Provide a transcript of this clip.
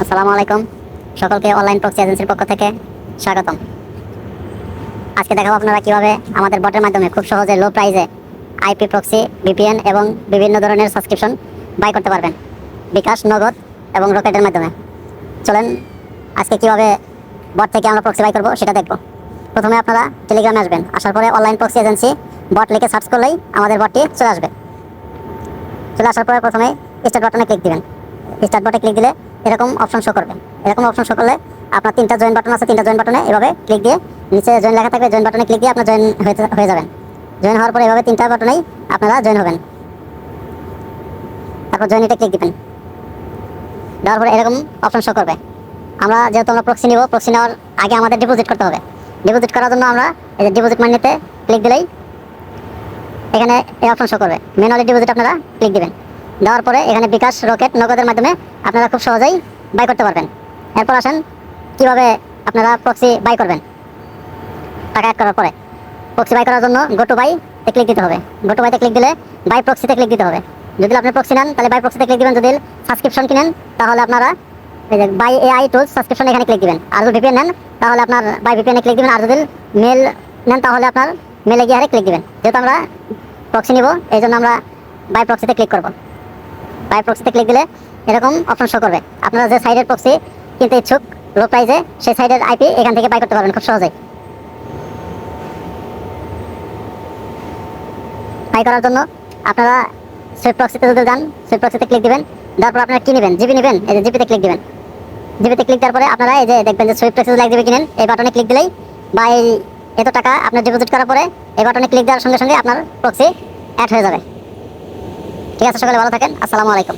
আসসালামু আলাইকুম। সকলকে অনলাইন প্রক্সি এজেন্সির পক্ষ থেকে স্বাগতম। আজকে দেখাবো আপনারা কিভাবে আমাদের বটের মাধ্যমে খুব সহজে লো প্রাইসে আইপি প্রক্সি, ভিপিএন এবং বিভিন্ন ধরনের সাবস্ক্রিপশন বাই করতে পারবেন বিকাশ, নগদ এবং রকেটের মাধ্যমে। চলেন আজকে কিভাবে বট থেকে আমরা প্রক্সি বাই করবো সেটা দেখবো। প্রথমে আপনারা টেলিগ্রামে আসবেন। আসার পরে অনলাইন প্রক্সি এজেন্সি বট লিখে সার্চ করলেই আমাদের বটটি চলে আসবে। চলে আসার পরে প্রথমে স্টার্ট বাটনে ক্লিক দিবেন। স্টার্ট বাটনে ক্লিক দিলে এরকম অপশন শো করবে। এরকম অপশন শো করলে আপনার তিনটা জয়েন বাটন আছে, তিনটা জয়েন বাটনে এভাবে ক্লিক দিয়ে নিচে জয়েন লেখা থাকবে, জয়েন বাটনে ক্লিক দিয়ে আপনার জয়েন হয়ে যাবেন। জয়েন হওয়ার পরে এভাবে তিনটা বাটনেই আপনারা জয়েন হবেন। তারপর জয়েন ক্লিক দিবেন। দেওয়ার পরে এরকম অপশন শো করবে। যেহেতু আমরা প্রক্সি নিব, প্রক্সি নেওয়ার আগে আমাদের ডিপোজিট করতে হবে। ডিপোজিট করার জন্য আমরা এই যে ডিপোজিট মানিতে ক্লিক দিলেই এখানে এই অপশন শো করবে। ম্যানুয়ালি ডিপোজিট আপনারা ক্লিক দিবেন। দেওয়ার পরে এখানে বিকাশ, রকেট, নগদের মাধ্যমে আপনারা খুব সহজেই বাই করতে পারবেন। এরপর আসেন কিভাবে আপনারা প্রক্সি বাই করবেন। টাকা অ্যাড করার পরে প্রক্সি বাই করার জন্য গো টু বাইতে ক্লিক দিতে হবে। গো টু বাইতে ক্লিক দিলে বাই প্রক্সিতে ক্লিক দিতে হবে। যদি আপনি প্রক্সি নেন তাহলে বাই প্রক্সিতে ক্লিক দিবেন। যদি সাবস্ক্রিপশন কিনেন তাহলে আপনারা এই যে বাই এআই টুলস সাবস্ক্রিপশন এখানে ক্লিক দিবেন। আর যদি ভিপিএন নেন তাহলে আপনার বাই ভিপিএনে ক্লিক দিবেন। আর যদি মেল নেন তাহলে আপনার মেলে গিয়ে ক্লিক দিবেন। যেহেতু আমরা প্রক্সি নিব এই জন্য আমরা বাই প্রক্সিতে ক্লিক করব। বাই প্রক্সিতে ক্লিক দিলে এরকম অপশন শো করবে। আপনারা যে সাইডের প্রক্সি কিনতে ইচ্ছুক লো প্রাইসে, সেই সাইডের আইপি এখান থেকে বাই করতে পারবেন খুব সহজেই। বাই করার জন্য আপনারা সুইফট প্রক্সিতে যদি যান, সুইফট প্রক্সিতে ক্লিক দিবেন। দেওয়ার পর আপনারা কি নেবেন, জিবি নেবেন, এই যে জিবিতে ক্লিক দিবেন। জিবিতে ক্লিক দেওয়ার পরে আপনারা এই যে দেখবেন যে সুইফট প্রক্সি লাইক জিবি কিনেন, এই বাটনে ক্লিক দিলেই বা এই এত টাকা আপনার ডিপোজিট করার পরে এই বাটনে ক্লিক দেওয়ার সঙ্গে সঙ্গে আপনার প্রক্সি অ্যাড হয়ে যাবে। ঠিক আছে, সকালে ভালো থাকেন। আসসালামু আলাইকুম।